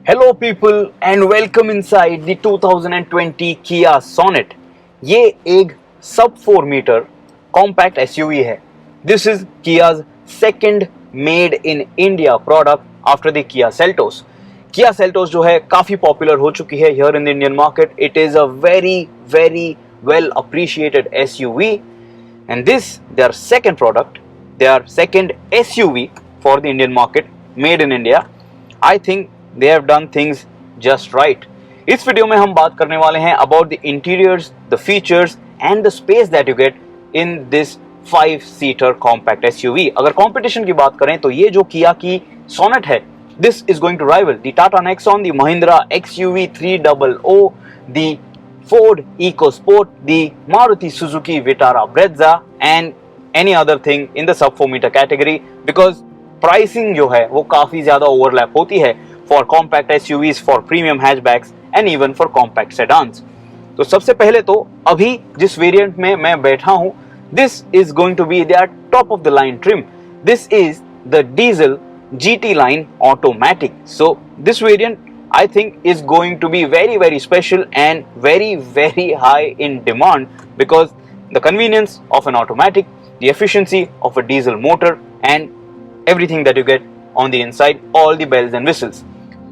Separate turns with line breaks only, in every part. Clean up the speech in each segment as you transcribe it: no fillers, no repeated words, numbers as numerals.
Hello people and welcome inside the 2020 Kia Sonet. ये एक sub 4 meter compact SUV है. This is Kia's second made in India product after the Kia Seltos. Kia Seltos जो है काफी popular हो चुकी है here in the Indian market. It is a very well appreciated SUV and this their second product, their second SUV for the Indian market made in India. I think they have done things just right. इस video में हम बात करने वाले हैं about the interiors, the features and the space that you get in this 5-seater compact SUV. अगर competition की बात करें तो ये जो Kia की Sonet है, this is going to rival the Tata Nexon, the Mahindra XUV 300, the Ford EcoSport, the Maruti Suzuki Vitara Brezza and any other thing in the sub 4 meter category because pricing जो है वो काफी ज्यादा overlap होती है for compact SUVs, for premium hatchbacks and even for compact sedans. तो सबसे पहले तो अभी जिस वेरिएंट में मैं बैठा हूं, this is going to be their top of the line trim. This is the diesel GT line automatic. So this variant I think is going to be very special and very high in demand because the convenience of an automatic, the efficiency of a diesel motor and everything that you get on the inside, all the bells and whistles.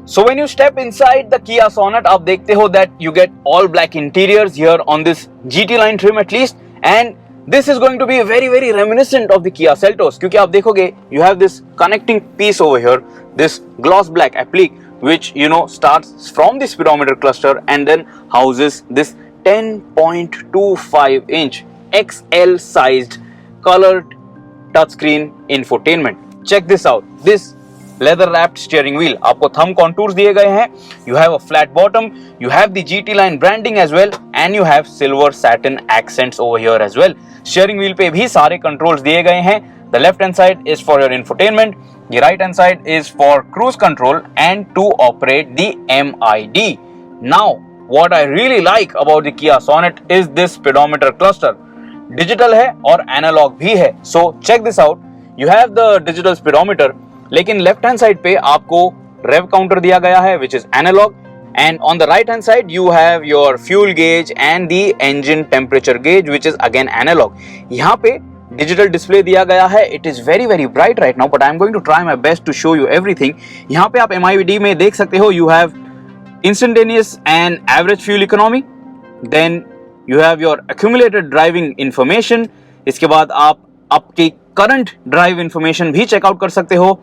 So when you step inside the Kia Sonet, आप देखते हो that you get all black interiors here on this GT line trim at least, and this is going to be very reminiscent of the Kia Seltos क्योंकि आप देखोगे you have this connecting piece over here, this gloss black applique which starts from the speedometer cluster and then houses this 10.25 inch XL sized colored touchscreen infotainment. Check this out, this leather wrapped steering wheel, आपको thumb contours दिए गए हैं, you have a flat bottom, you have the GT line branding as well and you have silver satin accents over here as well. Steering wheel पे भी सारे controls दिए गए हैं. The left hand side is for your infotainment, the right hand side is for cruise control and to operate the MID. Now what I really like about the Kia Sonet is this speedometer cluster. Digital है और analog भी है. So check this out, you have the digital speedometer लेकिन left hand side पे आपको रेव counter दिया गया है which is analog and on the right hand side you have your fuel gauge and the engine temperature gauge which is again analog. यहाँ पे digital display दिया गया है. It is very bright right now but I am going to try my best to show you everything. यहाँ पे आप MID में देख सकते हो you have instantaneous and average fuel economy, then you have your accumulated driving information, इसके बाद आप आपकी करंट ड्राइव इंफॉर्मेशन भी चेकआउट कर सकते हो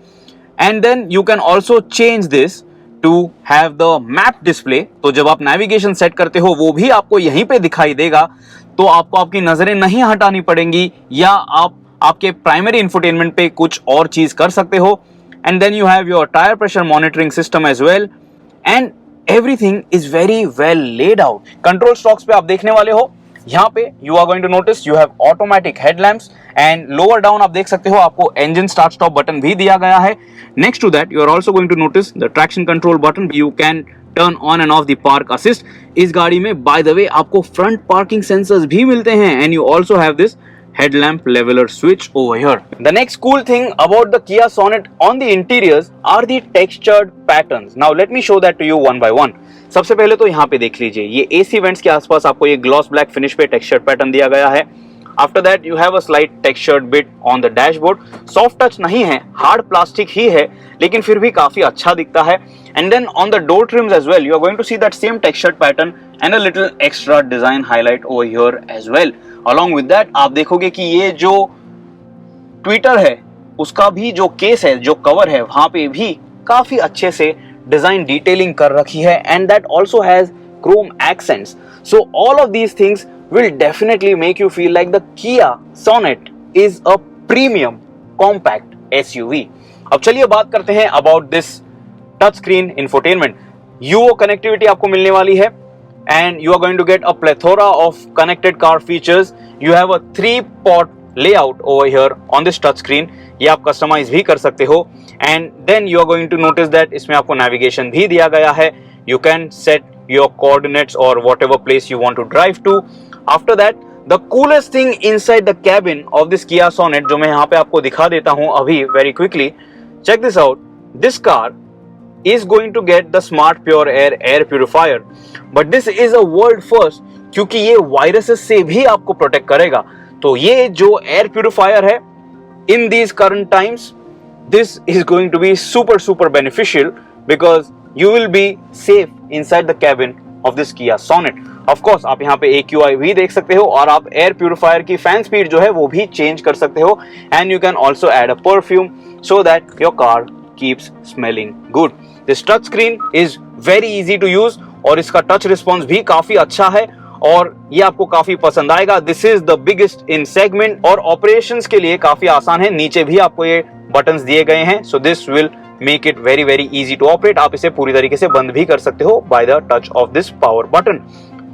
and then you can also change this to have the map display. तो जब आप नेविगेशन सेट करते हो वो भी आपको यहीं पे दिखाई देगा, तो आपको आपकी नजरें नहीं हटानी पड़ेंगी या आप आपके प्राइमरी इंफोटेनमेंट पे कुछ और चीज कर सकते हो. And then you have your tyre pressure monitoring system as well and everything is very well laid out. Control stalks पे आप देखने वाले हो, यहाँ पे you are going to notice you have automatic headlamps and lower down आप देख सकते हो आपको इंजन स्टार्ट स्टॉप बटन भी दिया गया है. Next to that you are also going to notice the traction control button, you can turn on and off the park assist. इस गाड़ी में बाय द वे आपको फ्रंट पार्किंग सेंसर्स भी मिलते हैं and you also have this headlamp leveler switch over here. The next cool thing about the Kia Sonet on the interiors are the textured patterns. Now let me show that to you one by one. सबसे पहले तो यहाँ पे देख लीजिए, ये AC vents के आसपास आपको ये ग्लॉस ब्लैक फिनिश पे टेक्सचर्ड पैटर्न दिया गया है. After that you have a slight textured bit on the dashboard. Soft touch नहीं है, हार्ड प्लास्टिक ही है, लेकिन फिर भी काफी अच्छा दिखता है. And then on the door trims as well you are going to see that same textured pattern and a little extra design highlight over here as well. Along with that आप देखोगे कि ये जो ट्विटर है उसका भी जो case है, जो कवर है, वहां पे भी काफी अच्छे से डिजाइन डिटेलिंग कर रखी है and that also has Chrome accents. So all of these things will definitely make you feel like the Kia Sonet is a premium compact SUV. अब चलिए बात करते हैं about this touch screen infotainment. UO connectivity आपको मिलने वाली है and you are going to get a plethora of connected car features. You have a 3-port layout over here on this touch screen. ये आप customize भी कर सकते हो and then you are going to notice that इसमें आपको navigation भी दिया गया है. You can set your coordinates or whatever place you want to drive to. After that, the coolest thing inside the cabin of this Kia Sonet, जो मैं यहाँ पे आपको दिखा देता हूँ अभी very quickly. Check this out. This car is going to get the smart pure air purifier, but this is a world first क्योंकि ये वायरसेस से भी आपको प्रोटेक्ट करेगा। तो ये जो एयर प्यूरिफायर है in these current times, this is going to be super beneficial because you will be safe inside the cabin of this Kia Sonet. Of course आप यहाँ पे AQI भी देख सकते हो और आप एयर प्यूरिफायर की फैन स्पीड जो है वो भी चेंज कर सकते हो, and you can also add a perfume so that your car keeps smelling good. This touch screen is very easy to use और इसका टच रिस्पॉन्स भी काफी अच्छा है और ये आपको काफी पसंद आएगा। This is the biggest in segment और ऑपरेशंस के लिए काफी आसान है। नीचे भी आपको ये बटन्स दिए गए हैं, so this will make it very easy to operate. आप इसे पूरी तरीके से बंद भी कर सकते हो by the touch of this power button.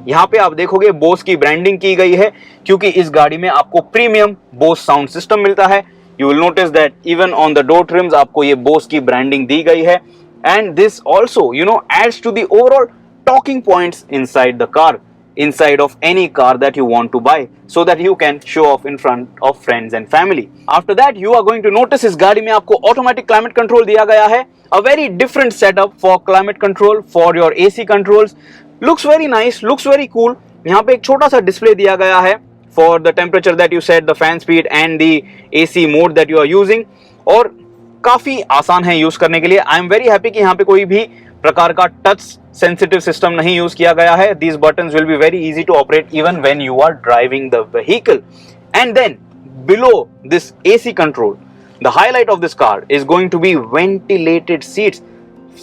यहाँ पे आप देखोगे बोस की ब्रांडिंग की गई है क्योंकि इस गाड़ी में आपको प्रीमियम बोस साउंड सिस्टम मिलता है। You will notice that even on the door trims आपको ये बोस की ब्रांडिंग दी गई है, and this also adds to the overall talking points inside the car, inside of any car that you want to buy, so that you can show off in front of friends and family. After that you are going to notice इस गाड़ी में आपको automatic climate control दिया गया है, a very different setup for climate control for your AC controls. Looks very nice, looks very cool. यहाँ पे एक छोटा सा डिस्प्ले दिया गया है for the temperature that you set, the fan speed and the AC mode that you are using, और काफी आसान है यूज करने के लिए। आई एम वेरी हैप्पी कि यहाँ पे कोई भी प्रकार का टच सेंसिटिव सिस्टम नहीं यूज किया गया है। These buttons will be very easy to operate even when you are driving the vehicle. And then below this AC control, the highlight of this car is going to be ventilated seats.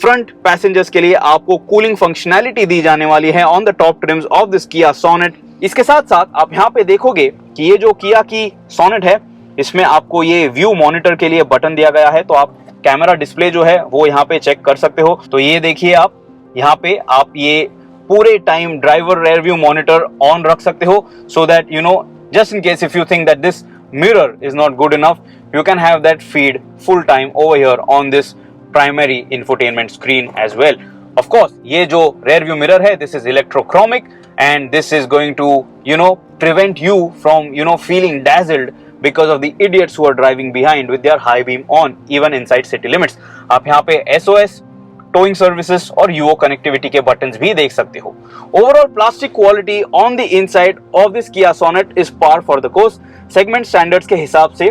Front passengers के लिए आपको cooling functionality दी जाने वाली है on the top TRIMS of this Kia Sonet. इसके साथ साथ आप यहाँ पे देखोगे कि ये जो Kia की Sonet है इसमें आपको ये व्यू मॉनिटर के लिए बटन दिया गया है, तो आप कैमरा डिस्प्ले जो है वो यहाँ पे चेक कर सकते हो। तो ये देखिए आप यहाँ पे आप ये पूरे time driver rear view monitor on रख सकते हो, so that just in case if you think that this mirror is not good enough, you can have that feed full time over here on this primary infotainment screen as well. Of course ये जो rear view mirror है this is electrochromic and this is going to prevent you from feeling dazzled because of the idiots who are driving behind with their high beam on even inside city limits. आप यहाँ पे SOS, towing services और UO connectivity के buttons भी देख सकते हो। Overall plastic quality on the inside of this Kia Sonet is par for the course. Segment standards के हिसाब से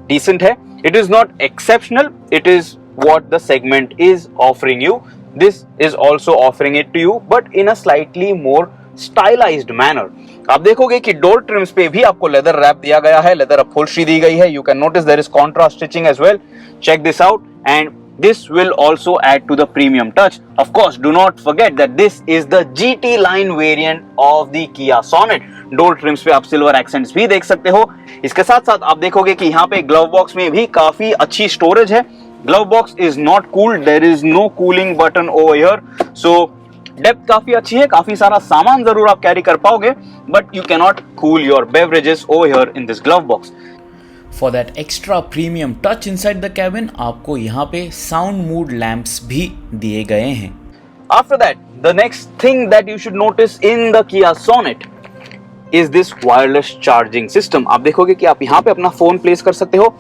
decent है। It is not exceptional. It is what the segment is offering you. This is also offering it to you, but in a slightly more stylized manner. आप देखोगे कि door TRIMS पे भी आपको लेदर रैप दिया गया है, लेदर अपहोल्स्ट्री दी गई है। You can notice there is contrast stitching as well. Check this out and this will also add to the premium touch. Of course, do not forget that this is the GT line variant of the Kia Sonet. Door TRIMS पे आप silver accents भी देख सकते हो। इसके साथ साथ आप देखोगे कि यहाँ पे ग्लव बॉक्स में भी काफी अच्छी स्टोरेज है। Glove box is not cooled, there is no cooling button over here, so depth काफी अच्छी है। काफी सारा सामान जरूर आप कैरी कर पाओगे, but you can not cool your beverages over here in this glove box.
For that extra premium touch inside the cabin आपको यहाँ पे साउंड मूड लैंप्स भी दिए गए हैं।
After that the next thing that you should notice in the Kia Sonet is this wireless charging system. आप देखोगे कि आप यहाँ पे अपना फोन प्लेस कर सकते हो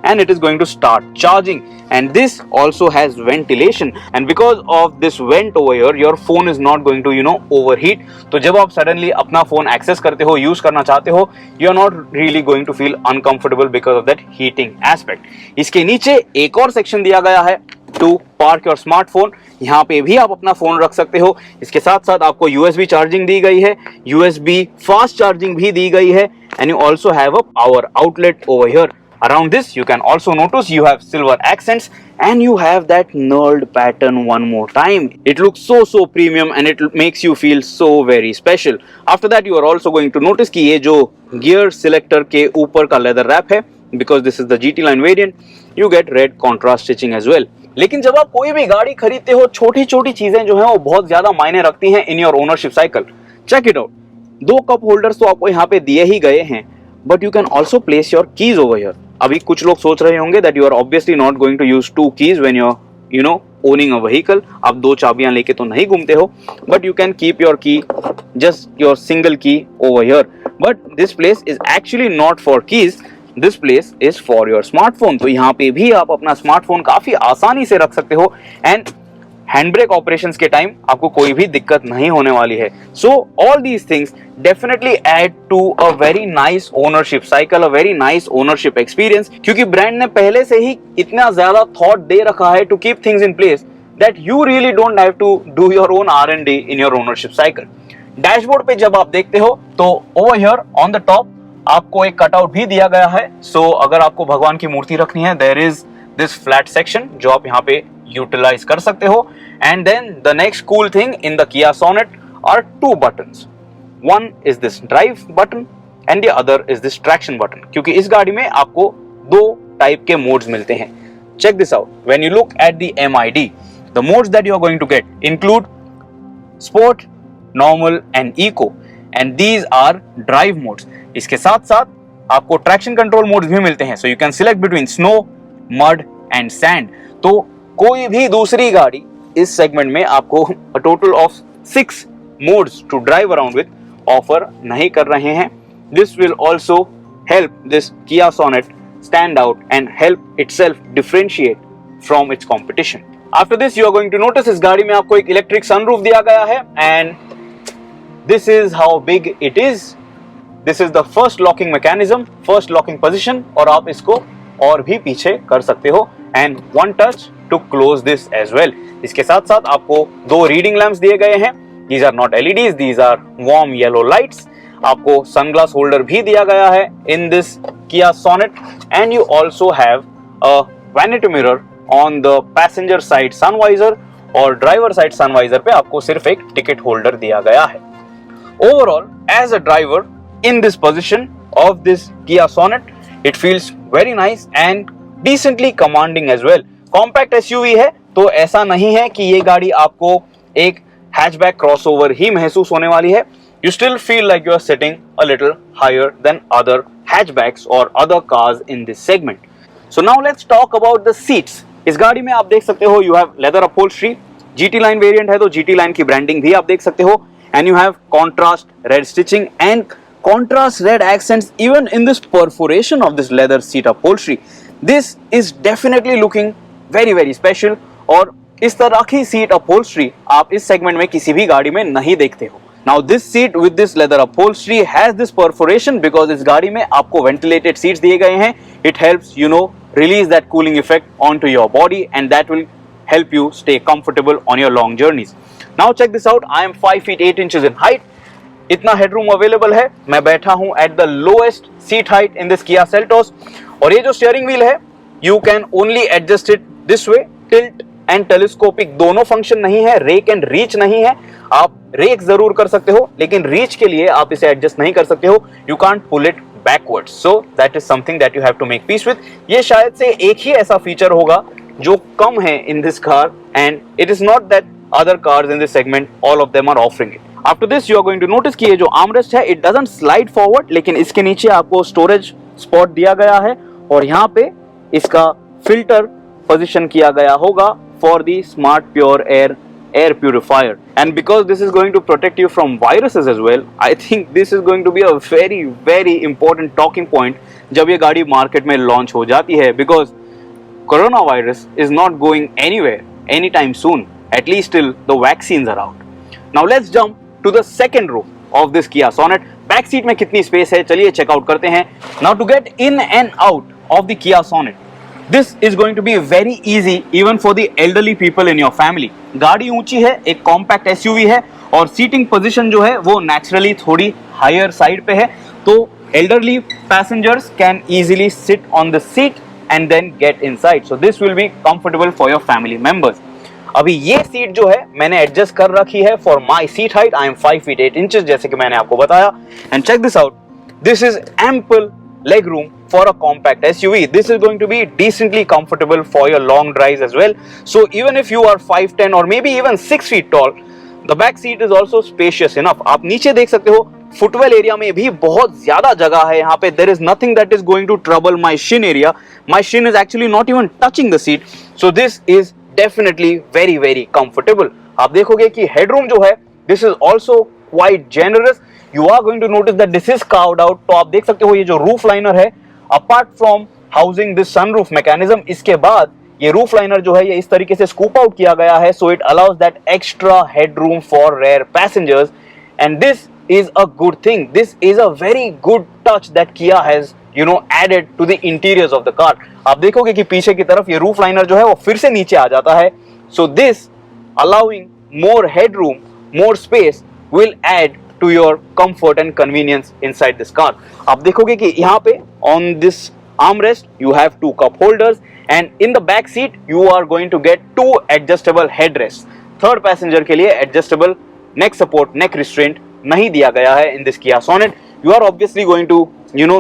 and it is going to start charging, and this also has ventilation, and because of this vent over here your phone is not going to overheat. तो जब आप suddenly अपना फोन एक्सेस करते हो, use करना चाहते हो, you are not really going to feel uncomfortable because of that heating aspect. इसके नीचे एक और सेक्शन दिया गया है टू पार्क योर स्मार्टफोन। यहाँ पे भी आप अपना फोन रख सकते हो। इसके साथ साथ आपको USB चार्जिंग दी गई है, USB फास्ट चार्जिंग भी दी गई है, and you also have a power outlet over here. Around this you can also notice you have silver accents and you have that knurled pattern one more time. It looks so premium and it makes you feel so very special. After that you are also going to notice कि ये जो gear selector के ऊपर का leather wrap है, because this is the GT line variant, you get red contrast stitching as well. लेकिन जब आप कोई भी गाड़ी खरीदते हो, छोटी छोटी चीजें जो है वो बहुत ज्यादा मायने रखती हैं in your ownership cycle. Check it out, 2 cup holders तो आपको यहाँ पे दिए ही गए हैं, but you can also place your keys over here. अभी कुछ लोग सोच रहे होंगे that you are obviously not going to use 2 keys when you are owning a vehicle. आप 2 चाबियां लेके तो नहीं घूमते हो, but you can keep your key, just your single की over here. But this place is actually not for keys, this place is for your smartphone. तो यहाँ पे भी आप अपना स्मार्टफोन काफी आसानी से रख सकते हो, एंड हैंड ब्रेक ऑपरेशंस के टाइम आपको कोई भी दिक्कत नहीं होने वाली है. So all these things definitely add to a very nice ownership cycle, a very nice ownership experience, क्योंकि ब्रांड ने पहले से ही इतना ज्यादा थॉट दे रखा है to keep things in place that you really don't have to do your own R&D in your ownership cycle. Dashboard पे जब आप देखते हो तो over here on the top आपको एक कटआउट भी दिया गया है. सो अगर आपको भगवान की मूर्ति रखनी है, there is this flat section जो आप यहाँ पे यूटिलाइज कर सकते हो. And then the next cool thing in the Kia Sonet are two buttons. One is this drive button and the other is this traction button. क्योंकि इस गाड़ी में आपको दो टाइप के मोड्स मिलते हैं. Check this out. When you look at the MID, the modes that you are going to get include Sport, Normal and Eco, and these are drive modes. इसके साथ साथ आपको ट्रैक्शन कंट्रोल मोड्स भी मिलते हैं. So you can select between snow, mud and sand. तो कोई भी दूसरी गाड़ी इस सेगमेंट में आपको a total of 6 modes to drive around with offer नहीं कर रहे हैं. This will also help this Kia Sonet stand out and help itself differentiate from its competition. After this you are going to notice इस गाड़ी में आपको एक electric sunroof दिया गया है and this is how big it is. This is the first locking mechanism, first locking position, और आप इसको और भी पीछे कर सकते हो and one touch to close this as well. इसके साथ साथ आपको दो रीडिंग लैंप्स दिए गए हैं. These are not LEDs, these are warm yellow lights. आपको सनग्लास होल्डर भी दिया गया है in this Kia Sonet and you also have a vanity mirror on the passenger side sun visor और driver side sun visor पे आपको सिर्फ एक टिकट होल्डर दिया गया है. Overall, as a driver in this position of this Kia Sonet, it feels very nice and decently commanding as well. Compact SUV है तो ऐसा नहीं है कि ये गाड़ी आपको एक हैचबैक क्रॉसओवर ही महसूस होने वाली है. You still feel like you are sitting a little higher than other hatchbacks or other cars in this segment. So now let's talk about the seats. इस गाड़ी में आप देख सकते हो you have leather upholstery. GT line variant है तो GT line की ब्रांडिंग भी आप देख सकते हो. And you have contrast red stitching and contrast red accents even in this perforation of this leather seat upholstery. This is definitely looking very very special और इस तरह की सीट upholstery आप इस सेगमेंट में किसी भी गाड़ी में नहीं देखते हो. Now this seat with this leather upholstery has this perforation because इस गाड़ी में आपको ventilated seats दिए गए हैं. It helps release that cooling effect onto your body and that will help you stay comfortable on your long journeys. Now check this out. I am 5 feet 8 inches in height. इतना headroom available है. मैं बैठा हूं at the lowest seat height in this Kia Seltos और ये जो steering wheel है you can only adjust it this way. Tilt and telescopic दोनों फंक्शन नहीं है. रेक एंड रीच नहीं है. आप रेक जरूर कर सकते हो लेकिन रीच के लिए आप इसे एडजस्ट नहीं कर सकते हो. You can't pull it backwards. So that is something that you have to make peace with. ये शायद से एक ही ऐसा फीचर होगा जो कम है in this car and it is not that other cars in this segment all of them are offering it. After this you are going to notice कि ये जो armrest है it doesn't slide forward लेकिन इसके नीचे आपको storage spot दिया गया है और यहाँ पे इसका filter position किया गया होगा for the smart pure air purifier. And because this is going to protect you from viruses as well, I think this is going to be a very very important talking point जब ये गाड़ी market में launch हो जाती है because coronavirus is not going anywhere anytime soon. At least till the vaccines are out. Now let's jump to the second row of this Kia Sonet. Back seat में कितनी space है चलिए check out करते हैं. Now to get in and out of the Kia Sonet, this is going to be very easy even for the elderly people in your family. गाड़ी ऊंची है, एक कॉम्पैक्ट SUV है और सीटिंग पोजीशन जो है वो नेचुरली थोड़ी हायर साइड पे है तो elderly passengers can easily sit on the seat and then get inside. So this will be comfortable for your family members. अभी ये सीट जो है मैंने एडजस्ट कर रखी है for my seat height. I am 5 feet 8 inches जैसे कि मैंने आपको बताया. And check this out. This is ample leg room for a compact SUV. This is going to be decently comfortable for your long drives as well. So even if you are 5'10" or maybe even 6 feet tall, the back seat is also spacious enough. आप नीचे देख सकते हो footwell area में भी बहुत ज्यादा जगह है यहाँ पे. There is nothing that is going to trouble my shin area. My shin is actually not even touching the seat. So this is definitely very very comfortable. आप देखोगे कि headroom जो है this is also quite generous. You are going to notice that this is carved out. तो आप देख सकते हो ये जो roof liner है apart from housing this sunroof mechanism, इसके बाद ये रूफ लाइनर जो है ये इस तरीके से स्कूप आउट किया गया है, so it allows that extra headroom for rear passengers, and this is a good thing. This is a very good touch that Kia has added to the interiors of the car. आप देखोगे कि पीछे की तरफ ये roof liner जो है वो फिर से नीचे आ जाता है, so this allowing more headroom, more space will add to your comfort and convenience inside this car. आप देखोगे कि यहाँ पे on this armrest you have two cup holders and in the back seat you are going to get two adjustable headrests. Third passenger के लिए adjustable neck support, neck restraint नहीं दिया गया है in this Kia Sonet. You are obviously going to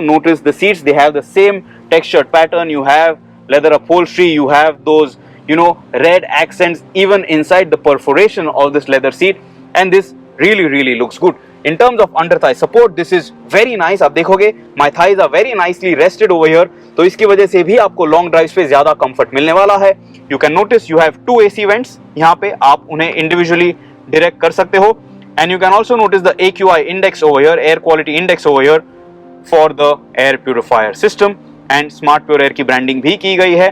notice the seats, they have the same textured pattern, you have leather upholstery, you have those red accents even inside the perforation of this leather seat, and this really looks good. In terms of under thigh support, this is very nice. आप देखोगे my thighs are very nicely rested over here, तो इसकी वजह से भी आपको long drives पे ज्यादा कंफर्ट मिलने वाला है. You can notice you have two AC vents, यहाँ पे आप उन्हें इंडिविजुअली डायरेक्ट कर सकते हो. And you can also notice the AQI index over here, air quality index over here for the air purifier system, and Smart Pure Air की branding भी की गई है.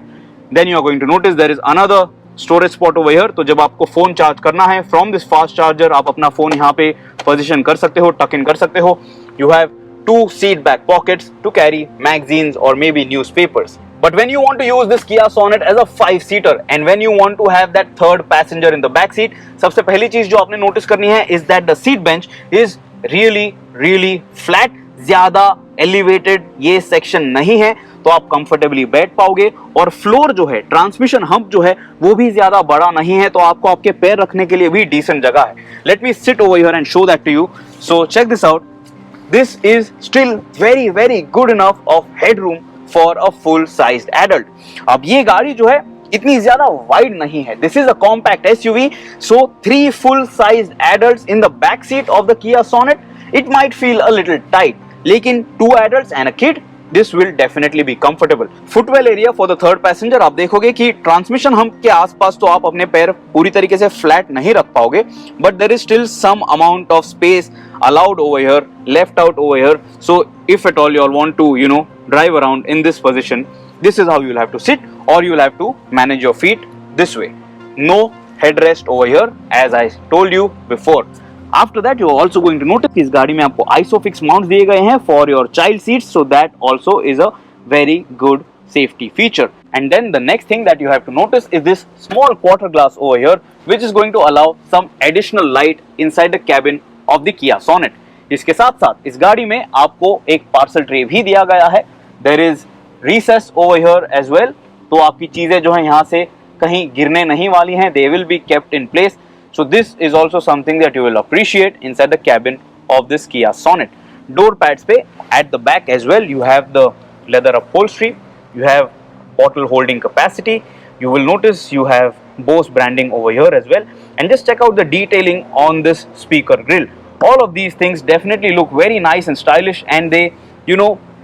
Then you are going to notice there is another storage spot over here. तो जब आपको phone charge करना है from this fast charger, आप अपना फोन यहाँ पे पोजीशन कर सकते हो, tuck in कर सकते हो. You have two seat back pockets to carry magazines or maybe newspapers. But when you want to use this Kia Sonet as a 5-seater and when you want to have that third passenger in the back seat, सबसे पहली चीज जो आपने notice करनी है is that the seat bench is really flat. ज्यादा elevated ये section नहीं है, तो आप कंफर्टेबली बैठ पाओगे. और फ्लोर जो है, ट्रांसमिशन हम्प जो है वो भी ज्यादा बड़ा नहीं है, तो आपको आपके पैर रखने के लिए भी डिसेंट जगह है. Let me sit over here and show that to you. So check this out. This is still very good enough of headroom for a full sized adult. अब ये गाड़ी जो है इतनी ज्यादा वाइड नहीं है. This is a compact SUV, so 3 full sized adults in the back seat of the Kia Sonet, it might feel a little tight. लेकिन 2 adults and a kid, this will definitely be comfortable. Footwell area for the third passenger, आप देखोगे कि transmission hump के आसपास तो आप अपने पैर पूरी तरीके से फ्लैट नहीं रख पाओगे, but there is still some amount of space allowed over here, left out over here. So if at all you all want to drive around in this position, this is how you will have to sit, or you will have to manage your feet this way. No headrest over here, as I told you before. After that, you are also going to notice इस गाड़ी में आपको ISOFIX mounts दिए गए हैं for your child seats, so that also is a very good safety feature. And then the next thing that you have to notice is this small quarter glass over here, which is going to allow some additional light inside the cabin of the Kia Sonet. इसके साथ साथ इस गाड़ी में आपको एक parcel tray भी दिया गया है. There is recess over here as well, तो आपकी चीजें जो है यहाँ से कहीं गिरने नहीं वाली हैं. They will be kept in place. So this is also something that you will appreciate inside the cabin of this Kia Sonet. Door pads पे at the back as well you have the leather upholstery, you have bottle holding capacity. You will notice you have Bose branding over here as well, and just check out the detailing on this speaker grill. All of these things definitely look very nice and stylish, and they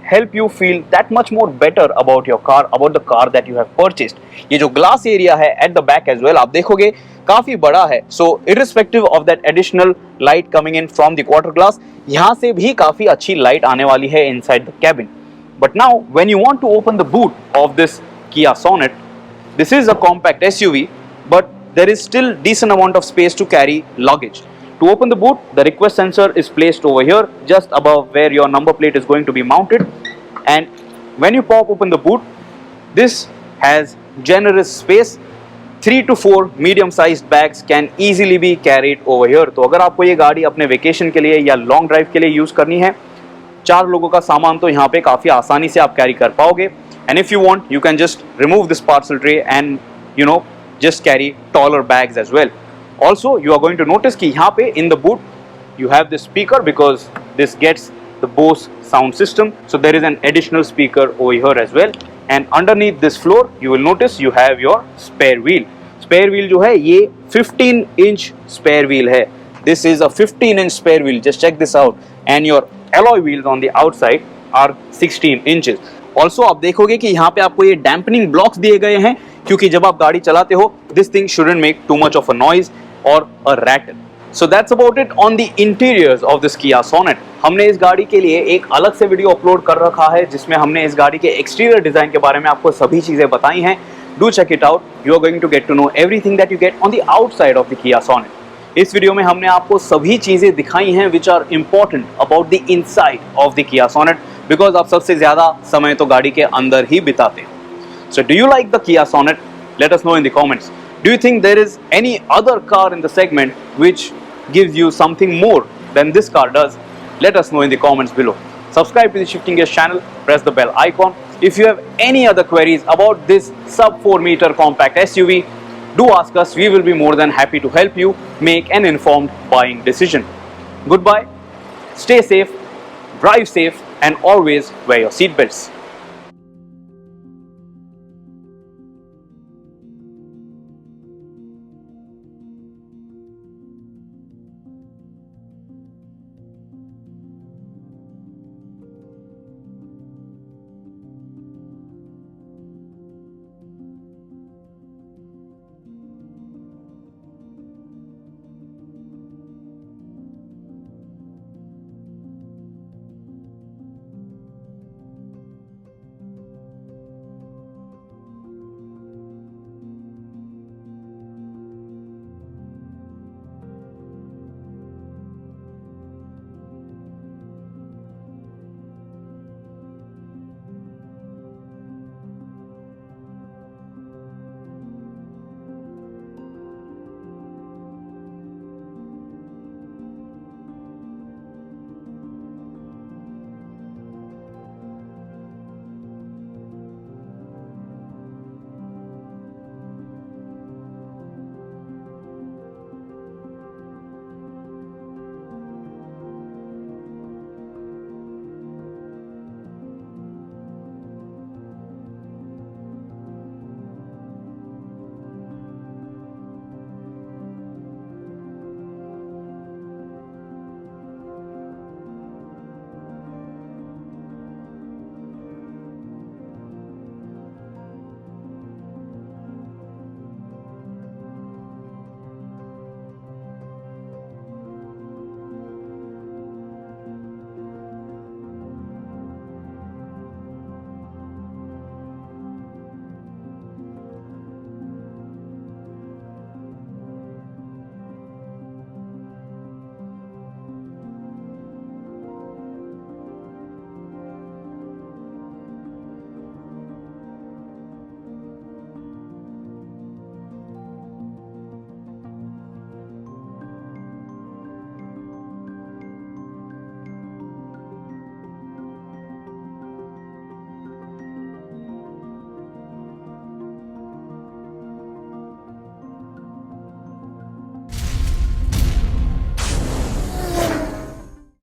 help you feel that much more better about your car, about the car that you have purchased. ये जो glass area है at the back as well, आप देखोगे काफी बड़ा है. So irrespective of that additional light coming in from the quarter glass, यहाँ से भी काफी अच्छी light आने वाली है inside the cabin. But now when you want to open the boot of this Kia Sonet, this is a compact SUV, but there is still decent amount of space to carry luggage. To open the boot, the request sensor is placed over here, just above where your number plate is going to be mounted. And when you pop open the boot, this has generous space. 3 to 4 medium-sized bags can easily be carried over here. तो अगर आपको ये गाड़ी अपने vacation के लिए या long drive के लिए यूज करनी है, 4 लोगों का सामान तो यहाँ पे काफी आसानी से आप कैरी कर पाओगे. And if you want, you can just remove this parcel tray and just carry taller bags as well. Also, you are going to notice कि यहाँ पे in the boot you have this speaker, because this gets the Bose sound system. So there is an additional speaker over here as well. And underneath this floor, you will notice you have your spare wheel. Spare wheel जो है ये 15-inch spare wheel है. This is a 15-inch spare wheel. Just check this out. And your alloy wheels on the outside are 16 inches. Also, आप देखोगे कि यहाँ पे आपको ये dampening blocks दिए गए हैं, क्योंकि जब आप गाड़ी चलाते हो, this thing shouldn't make too much of a noise or a rattle. So that's about it on the interiors of this Kia Sonet. हमने इस गाड़ी के लिए एक अलग से वीडियो अपलोड कर रखा है, जिसमें हमने इस गाड़ी के एक्सटीरियर डिजाइन के बारे में आपको सभी चीजें बताई हैं. Do check it out. You are going to get to know everything that you get on the outside of the Kia Sonet. इस वीडियो में हमने आपको सभी चीजें दिखाई हैं which are important about the inside of the Kia Sonet because आप सबसे ज्यादा समय तो गाड़ी के अंदर ही बिताते हैं. So do you like the Kia Sonet? Let us know in the comments. Do you think there is any other car in the segment which gives you something more than this car does? Let us know in the comments below. Subscribe to the Shifting Gears channel, press the bell icon. If you have any other queries about this sub 4 meter compact SUV, do ask us. We will be more than happy to help you make an informed buying decision. Goodbye, stay safe, drive safe, and always wear your seatbelts.